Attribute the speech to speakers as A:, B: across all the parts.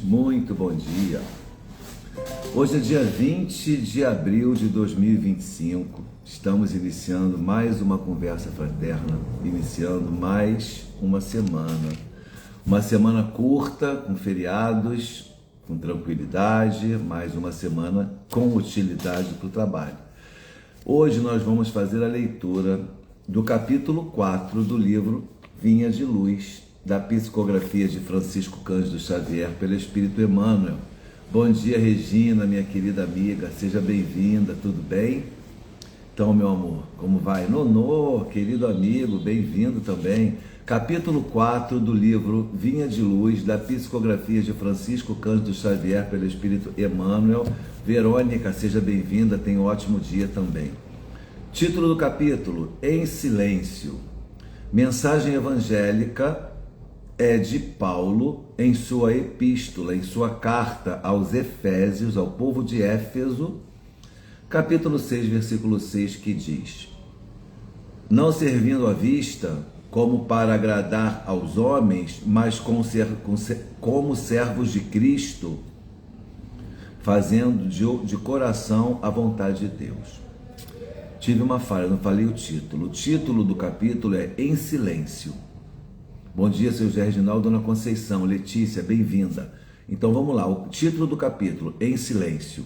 A: Muito bom dia. Hoje é dia 20 de abril de 2025. Estamos iniciando mais uma conversa fraterna, iniciando mais uma semana. Uma semana curta, com feriados, com tranquilidade, mais uma semana com utilidade para o trabalho. Hoje nós vamos fazer a leitura do capítulo 4 do livro Vinha de Luz, da psicografia de Francisco Cândido Xavier pelo Espírito Emmanuel. Bom dia, Regina, minha querida amiga, seja bem-vinda, tudo bem? Então, meu amor, como vai? Nonô, querido amigo, bem-vindo também. Capítulo 4 do livro Vinha de Luz, da psicografia de Francisco Cândido Xavier pelo Espírito Emmanuel. Verônica, seja bem-vinda, tenha um ótimo dia também. Título do capítulo: Em Silêncio. Mensagem evangélica é de Paulo em sua epístola, em sua carta aos Efésios, ao povo de Éfeso, capítulo 6, versículo 6, que diz: Não servindo à vista, como para agradar aos homens, mas como servos de Cristo, fazendo de coração a vontade de Deus. Tive uma falha, não falei o título. O título do capítulo é Em Silêncio. Bom dia, seu José Reginaldo, Dona Conceição, Letícia, bem-vinda. Então vamos lá, o título do capítulo, Em Silêncio.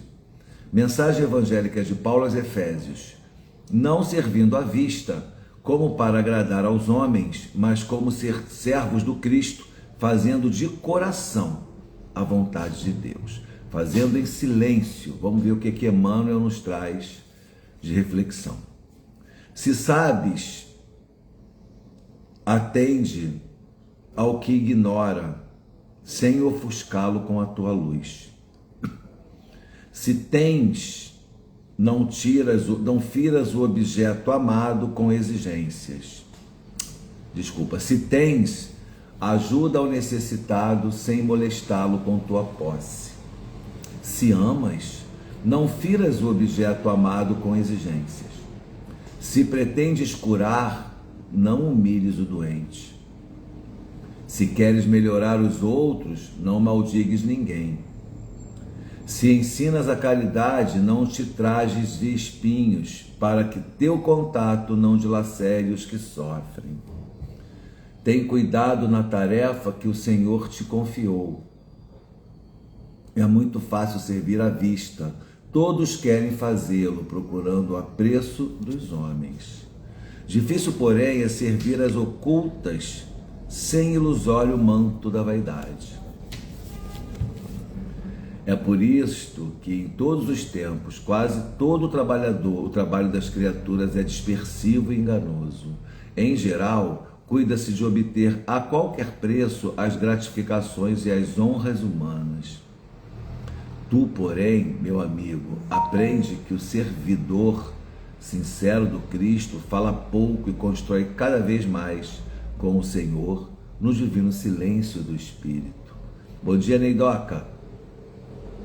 A: Mensagem evangélica de Paulo aos Efésios. Não servindo à vista, como para agradar aos homens, mas como ser servos do Cristo, fazendo de coração a vontade de Deus. Fazendo em silêncio. Vamos ver o que Emmanuel nos traz de reflexão. Se sabes, atende ao que ignora, sem ofuscá-lo com a tua luz. Se tens, não firas o objeto amado com exigências. Se tens, ajuda ao necessitado sem molestá-lo com tua posse. Se amas, não firas o objeto amado com exigências. Se pretendes curar, não humilhes o doente. Se queres melhorar os outros, não maldigues ninguém. Se ensinas a caridade, não te trajes de espinhos, para que teu contato não dilacere os que sofrem. Tem cuidado na tarefa que o Senhor te confiou. É muito fácil servir à vista. Todos querem fazê-lo, procurando o apreço dos homens. Difícil, porém, é servir às ocultas, sem ilusório manto da vaidade. É por isto que em todos os tempos, quase todo o trabalho das criaturas é dispersivo e enganoso. Em geral, cuida-se de obter a qualquer preço as gratificações e as honras humanas. Tu, porém, meu amigo, aprende que o servidor sincero do Cristo fala pouco e constrói cada vez mais com o Senhor no divino silêncio do Espírito. Bom dia, Neidoca.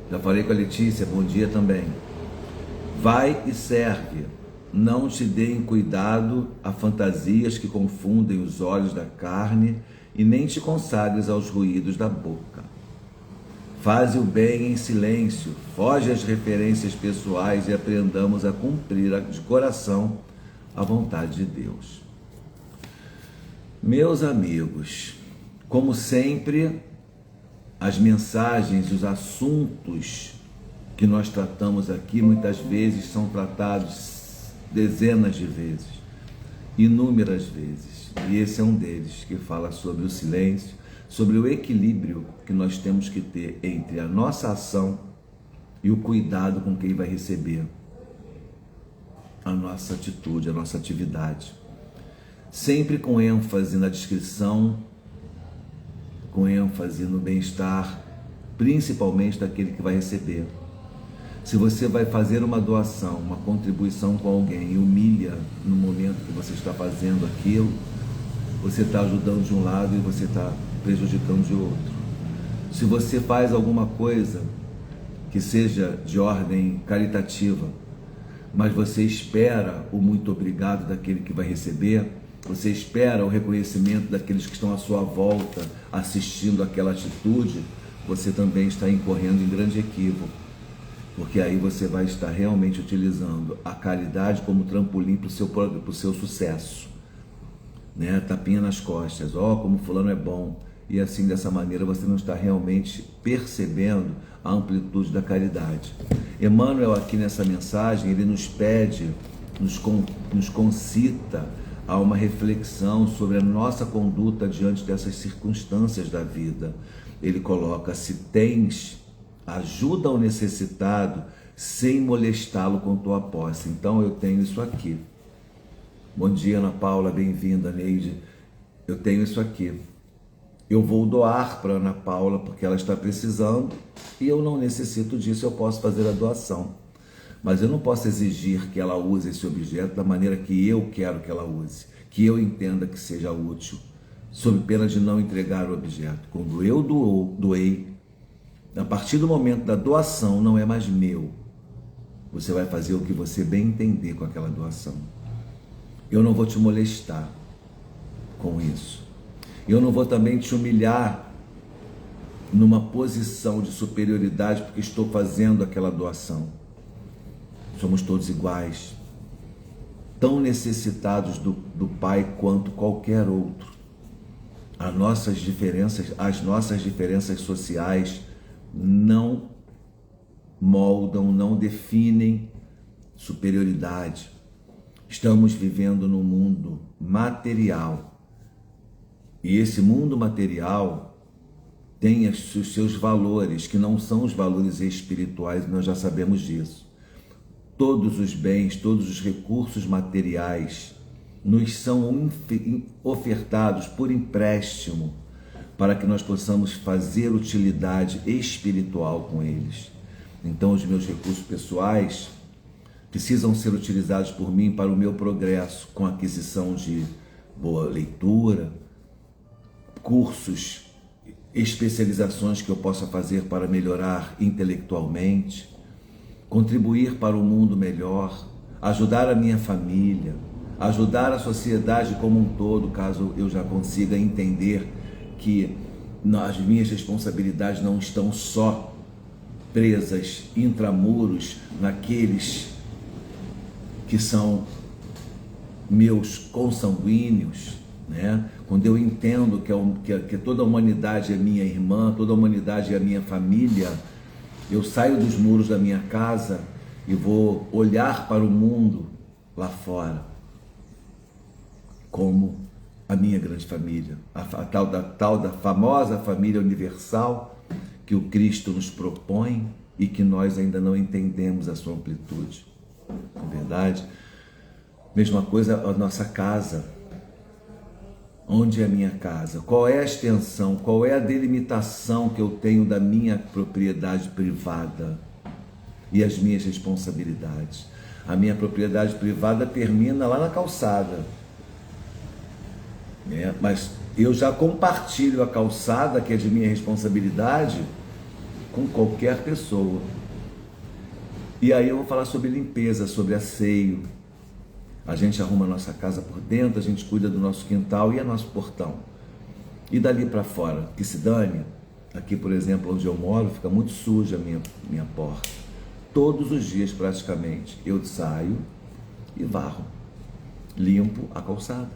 A: Já falei com a Letícia, bom dia também. Vai e serve. Não te deem cuidado a fantasias que confundem os olhos da carne e nem te consagres aos ruídos da boca. Faze o bem em silêncio, foge às referências pessoais e aprendamos a cumprir de coração a vontade de Deus. Meus amigos, como sempre, as mensagens, os assuntos que nós tratamos aqui, muitas vezes são tratados dezenas de vezes, inúmeras vezes, e esse é um deles, que fala sobre o silêncio, sobre o equilíbrio que nós temos que ter entre a nossa ação e o cuidado com quem vai receber a nossa atitude, a nossa atividade. Sempre com ênfase na descrição, com ênfase no bem-estar, principalmente daquele que vai receber. Se você vai fazer uma doação, uma contribuição com alguém e humilha no momento que você está fazendo aquilo, você está ajudando de um lado e você está prejudicando de outro. Se você faz alguma coisa que seja de ordem caritativa, mas você espera o muito obrigado daquele que vai receber, você espera o reconhecimento daqueles que estão à sua volta assistindo aquela atitude, você também está incorrendo em grande equívoco, porque aí você vai estar realmente utilizando a caridade como trampolim para o seu sucesso, né? Tapinha nas costas, como fulano é bom, e assim, dessa maneira, você não está realmente percebendo a amplitude da caridade. Emmanuel, aqui nessa mensagem, ele nos pede, nos concita a uma reflexão sobre a nossa conduta diante dessas circunstâncias da vida. Ele coloca: se tens, ajuda ao necessitado sem molestá-lo com tua posse. Então eu tenho isso aqui. Bom dia, Ana Paula, bem-vinda, Neide. Eu tenho isso aqui. Eu vou doar para Ana Paula porque ela está precisando e eu não necessito disso, eu posso fazer a doação. Mas eu não posso exigir que ela use esse objeto da maneira que eu quero que ela use, que eu entenda que seja útil, sob pena de não entregar o objeto. Quando eu doei, a partir do momento da doação, não é mais meu. Você vai fazer o que você bem entender com aquela doação. Eu não vou te molestar com isso. Eu não vou também te humilhar numa posição de superioridade porque estou fazendo aquela doação. Somos todos iguais, tão necessitados do Pai quanto qualquer outro. As nossas diferenças sociais não moldam, não definem superioridade. Estamos vivendo num mundo material. E esse mundo material tem os seus valores, que não são os valores espirituais, nós já sabemos disso. Todos os bens, todos os recursos materiais nos são ofertados por empréstimo para que nós possamos fazer utilidade espiritual com eles. Então, os meus recursos pessoais precisam ser utilizados por mim para o meu progresso, com aquisição de boa leitura, cursos, especializações que eu possa fazer para melhorar intelectualmente, contribuir para um mundo melhor, ajudar a minha família, ajudar a sociedade como um todo, caso eu já consiga entender que as minhas responsabilidades não estão só presas intramuros naqueles que são meus consanguíneos, né? Quando eu entendo que toda a humanidade é minha irmã, toda a humanidade é a minha família, eu saio dos muros da minha casa e vou olhar para o mundo lá fora como a minha grande família, a tal da famosa família universal que o Cristo nos propõe e que nós ainda não entendemos a sua amplitude. Não é verdade? Mesma coisa a nossa casa. Onde é a minha casa? Qual é a extensão? Qual é a delimitação que eu tenho da minha propriedade privada e as minhas responsabilidades? A minha propriedade privada termina lá na calçada, né? Mas eu já compartilho a calçada, que é de minha responsabilidade, com qualquer pessoa. E aí eu vou falar sobre limpeza, sobre asseio. A gente arruma a nossa casa por dentro, a gente cuida do nosso quintal e é nosso portão. E dali para fora, que se dane. Aqui, por exemplo, onde eu moro, fica muito suja a minha porta. Todos os dias, praticamente, eu saio e varro, limpo a calçada.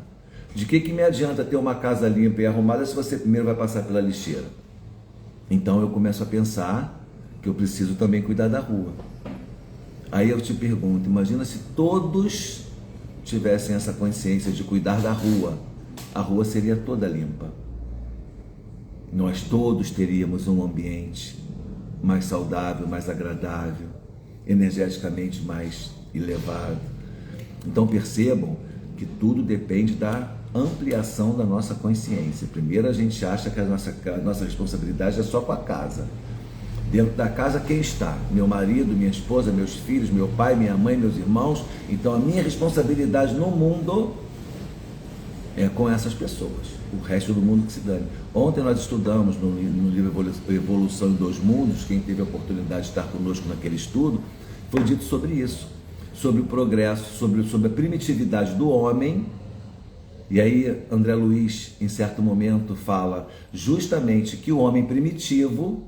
A: De que me adianta ter uma casa limpa e arrumada se você primeiro vai passar pela lixeira? Então eu começo a pensar que eu preciso também cuidar da rua. Aí eu te pergunto, imagina se todos tivessem essa consciência de cuidar da rua, a rua seria toda limpa. Nós todos teríamos um ambiente mais saudável, mais agradável, energeticamente mais elevado. Então percebam que tudo depende da ampliação da nossa consciência. Primeiro a gente acha que a nossa responsabilidade é só com a casa. Dentro da casa quem está? Meu marido, minha esposa, meus filhos, meu pai, minha mãe, meus irmãos. Então a minha responsabilidade no mundo é com essas pessoas. O resto do mundo que se dane. Ontem nós estudamos no livro Evolução em Dois Mundos, quem teve a oportunidade de estar conosco naquele estudo, foi dito sobre isso, sobre o progresso, sobre a primitividade do homem. E aí André Luiz, em certo momento, fala justamente que o homem primitivo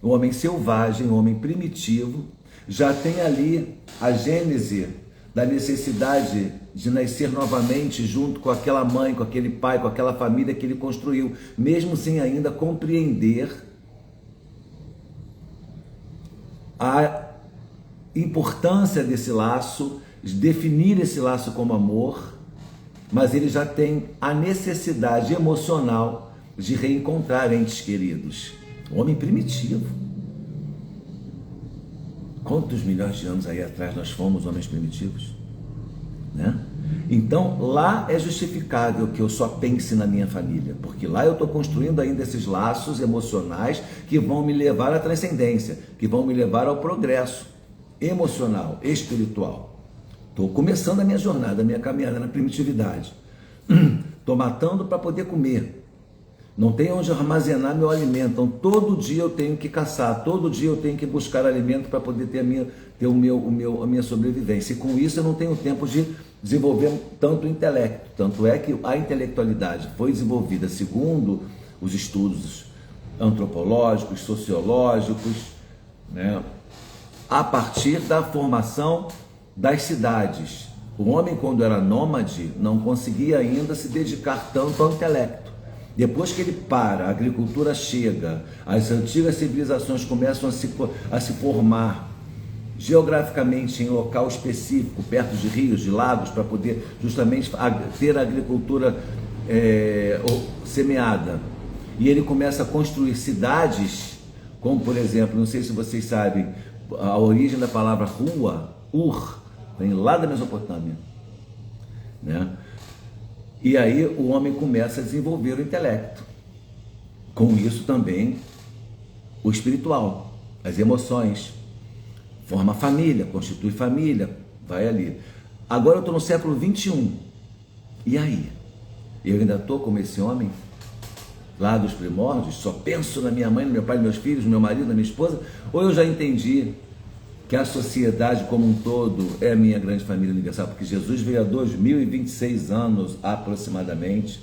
A: o homem selvagem, o homem primitivo, já tem ali a gênese da necessidade de nascer novamente junto com aquela mãe, com aquele pai, com aquela família que ele construiu, mesmo sem ainda compreender a importância desse laço, definir esse laço como amor, mas ele já tem a necessidade emocional de reencontrar entes queridos. O homem primitivo. Quantos milhões de anos aí atrás nós fomos homens primitivos? Né? Então, lá é justificável que eu só pense na minha família, porque lá eu estou construindo ainda esses laços emocionais que vão me levar à transcendência, que vão me levar ao progresso emocional, espiritual. Estou começando a minha jornada, a minha caminhada na primitividade. Estou matando para poder comer. Não tenho onde armazenar meu alimento. Então, todo dia eu tenho que caçar, todo dia eu tenho que buscar alimento para poder ter a minha sobrevivência. E com isso eu não tenho tempo de desenvolver tanto o intelecto. Tanto é que a intelectualidade foi desenvolvida segundo os estudos antropológicos, sociológicos, né, a partir da formação das cidades. O homem, quando era nômade, não conseguia ainda se dedicar tanto ao intelecto. Depois que ele para, a agricultura chega, as antigas civilizações começam a se formar geograficamente em local específico, perto de rios, de lagos, para poder justamente ter a agricultura semeada. E ele começa a construir cidades, como por exemplo, não sei se vocês sabem, a origem da palavra rua, vem lá da Mesopotâmia, né? E aí o homem começa a desenvolver o intelecto. Com isso também o espiritual, as emoções, forma família, constitui família, vai ali. Agora eu estou no século 21. E aí? Eu ainda estou como esse homem lá dos primórdios, só penso na minha mãe, no meu pai, nos meus filhos, no meu marido, na minha esposa? Ou eu já entendi que a sociedade como um todo é a minha grande família universal, porque Jesus veio há 2026 anos aproximadamente,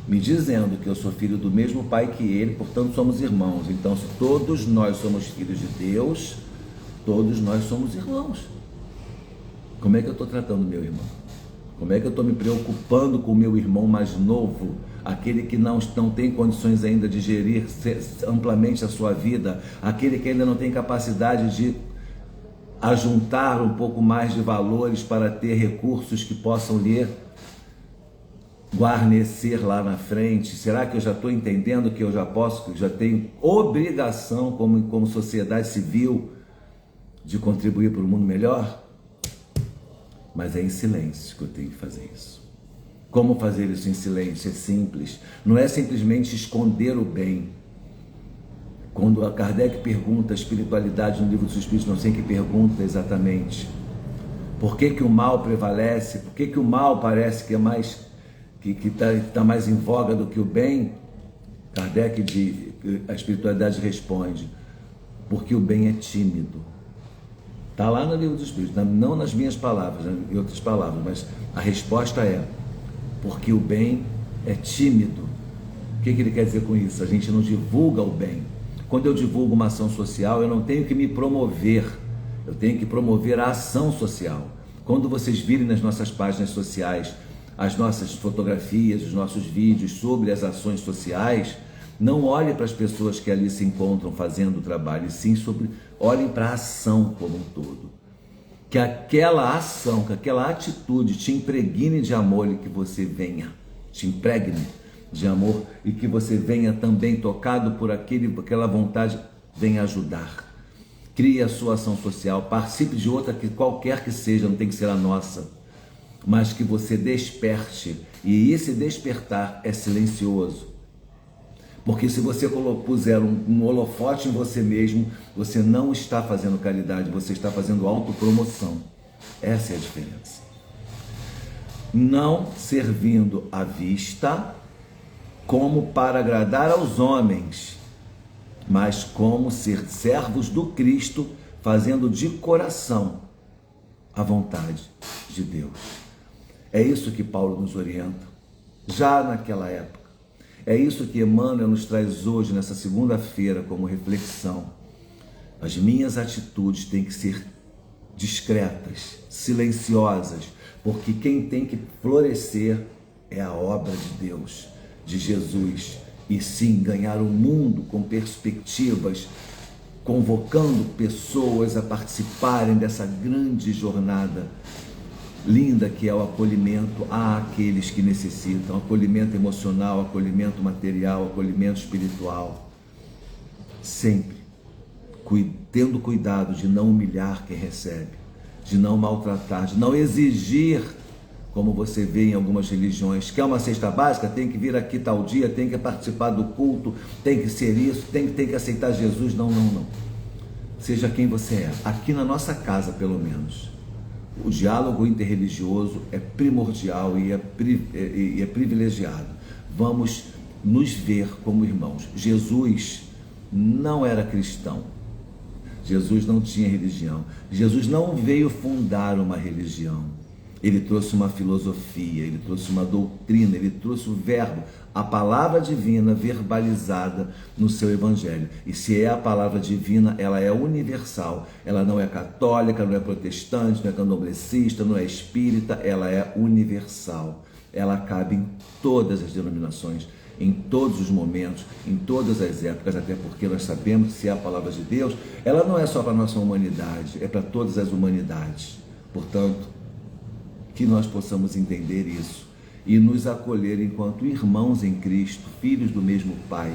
A: me dizendo que eu sou filho do mesmo pai que ele, portanto somos irmãos. Então, se todos nós somos filhos de Deus, todos nós somos irmãos. Como é que eu estou tratando meu irmão? Como é que eu estou me preocupando com o meu irmão mais novo, aquele que não tem condições ainda de gerir amplamente a sua vida, aquele que ainda não tem capacidade de ajuntar um pouco mais de valores para ter recursos que possam lhe guarnecer lá na frente? Será que eu já estou entendendo que eu já posso, que já tenho obrigação como sociedade civil de contribuir para um mundo melhor? Mas é em silêncio que eu tenho que fazer isso. Como fazer isso em silêncio? É simples. Não é simplesmente esconder o bem. Quando a Kardec pergunta a espiritualidade no Livro dos Espíritos, não sei que pergunta exatamente, por que o mal prevalece, por que o mal parece que é mais, que tá mais em voga do que o bem? A espiritualidade responde, porque o bem é tímido. Está lá no Livro dos Espíritos, não nas minhas palavras, em outras palavras, mas a resposta é, porque o bem é tímido. O que ele quer dizer com isso? A gente não divulga o bem. Quando eu divulgo uma ação social, eu não tenho que me promover, eu tenho que promover a ação social. Quando vocês virem nas nossas páginas sociais as nossas fotografias, os nossos vídeos sobre as ações sociais, não olhem para as pessoas que ali se encontram fazendo o trabalho, e sim olhem para a ação como um todo. Que aquela ação, que aquela atitude te impregne de amor e que você venha, te impregne de amor e que você venha também tocado por aquela vontade, venha ajudar. Crie a sua ação social, participe de outra, que qualquer que seja, não tem que ser a nossa, mas que você desperte, e esse despertar é silencioso, porque se você puser um holofote em você mesmo, você não está fazendo caridade, você está fazendo autopromoção. Essa é a diferença. Não servindo à vista como para agradar aos homens, mas como ser servos do Cristo, fazendo de coração a vontade de Deus. É isso que Paulo nos orienta, já naquela época. É isso que Emmanuel nos traz hoje, nessa segunda-feira, como reflexão. As minhas atitudes têm que ser discretas, silenciosas, porque quem tem que florescer é a obra de Deus, de Jesus, e sim ganhar o mundo com perspectivas, convocando pessoas a participarem dessa grande jornada linda que é o acolhimento àqueles que necessitam, acolhimento emocional, acolhimento material, acolhimento espiritual, sempre tendo cuidado de não humilhar quem recebe, de não maltratar, de não exigir, como você vê em algumas religiões, quer uma cesta básica, tem que vir aqui tal dia, tem que participar do culto, tem que ser isso, tem que aceitar Jesus. Não, não, não. Seja quem você é. Aqui na nossa casa, pelo menos, o diálogo interreligioso é primordial e é privilegiado. Vamos nos ver como irmãos. Jesus não era cristão. Jesus não tinha religião. Jesus não veio fundar uma religião. Ele trouxe uma filosofia, ele trouxe uma doutrina, ele trouxe o verbo, a palavra divina verbalizada no seu evangelho. E se é a palavra divina, ela é universal. Ela não é católica, não é protestante, não é candomblessista, não é espírita, ela é universal. Ela cabe em todas as denominações, em todos os momentos, em todas as épocas, até porque nós sabemos que se é a palavra de Deus, ela não é só para a nossa humanidade, é para todas as humanidades. Portanto, que nós possamos entender isso e nos acolher enquanto irmãos em Cristo, filhos do mesmo Pai,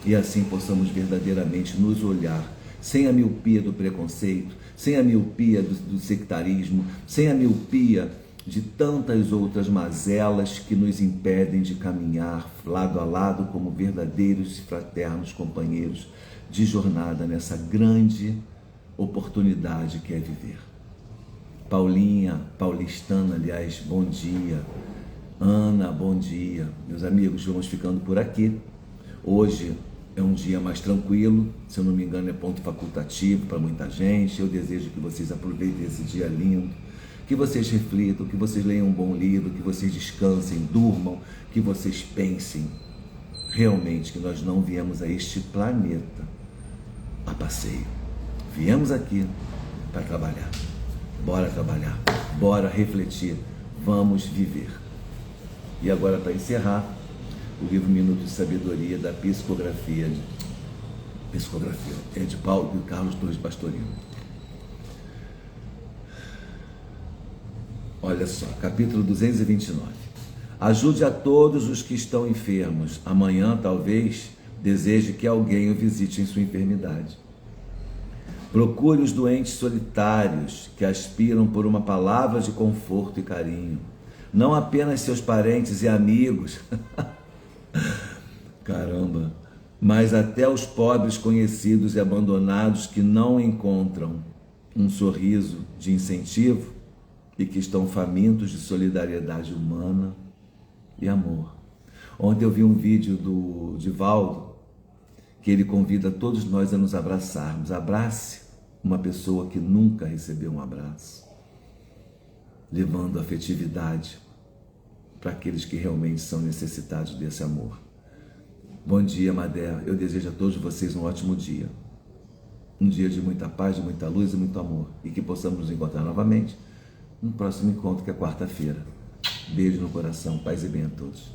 A: e assim possamos verdadeiramente nos olhar, sem a miopia do preconceito, sem a miopia do sectarismo, sem a miopia de tantas outras mazelas que nos impedem de caminhar lado a lado como verdadeiros e fraternos companheiros de jornada nessa grande oportunidade que é viver. Paulinha, paulistana, aliás, bom dia. Ana, bom dia. Meus amigos, vamos ficando por aqui. Hoje é um dia mais tranquilo, se eu não me engano é ponto facultativo para muita gente. Eu desejo que vocês aproveitem esse dia lindo, que vocês reflitam, que vocês leiam um bom livro, que vocês descansem, durmam, que vocês pensem realmente que nós não viemos a este planeta a passeio. Viemos aqui para trabalhar. Bora trabalhar, bora refletir, vamos viver. E agora, para encerrar, o livro Minuto de Sabedoria da Psicografia é de Paulo e Carlos Torres Pastorino. Olha só, capítulo 229. Ajude a todos os que estão enfermos. Amanhã, talvez, deseje que alguém o visite em sua enfermidade. Procure os doentes solitários que aspiram por uma palavra de conforto e carinho. Não apenas seus parentes e amigos, caramba, mas até os pobres conhecidos e abandonados que não encontram um sorriso de incentivo e que estão famintos de solidariedade humana e amor. Ontem eu vi um vídeo do Divaldo, que ele convida todos nós a nos abraçarmos. Abrace uma pessoa que nunca recebeu um abraço, levando afetividade para aqueles que realmente são necessitados desse amor. Bom dia, Madé. Eu desejo a todos vocês um ótimo dia. Um dia de muita paz, de muita luz e muito amor. E que possamos nos encontrar novamente no próximo encontro, que é quarta-feira. Beijo no coração, paz e bem a todos.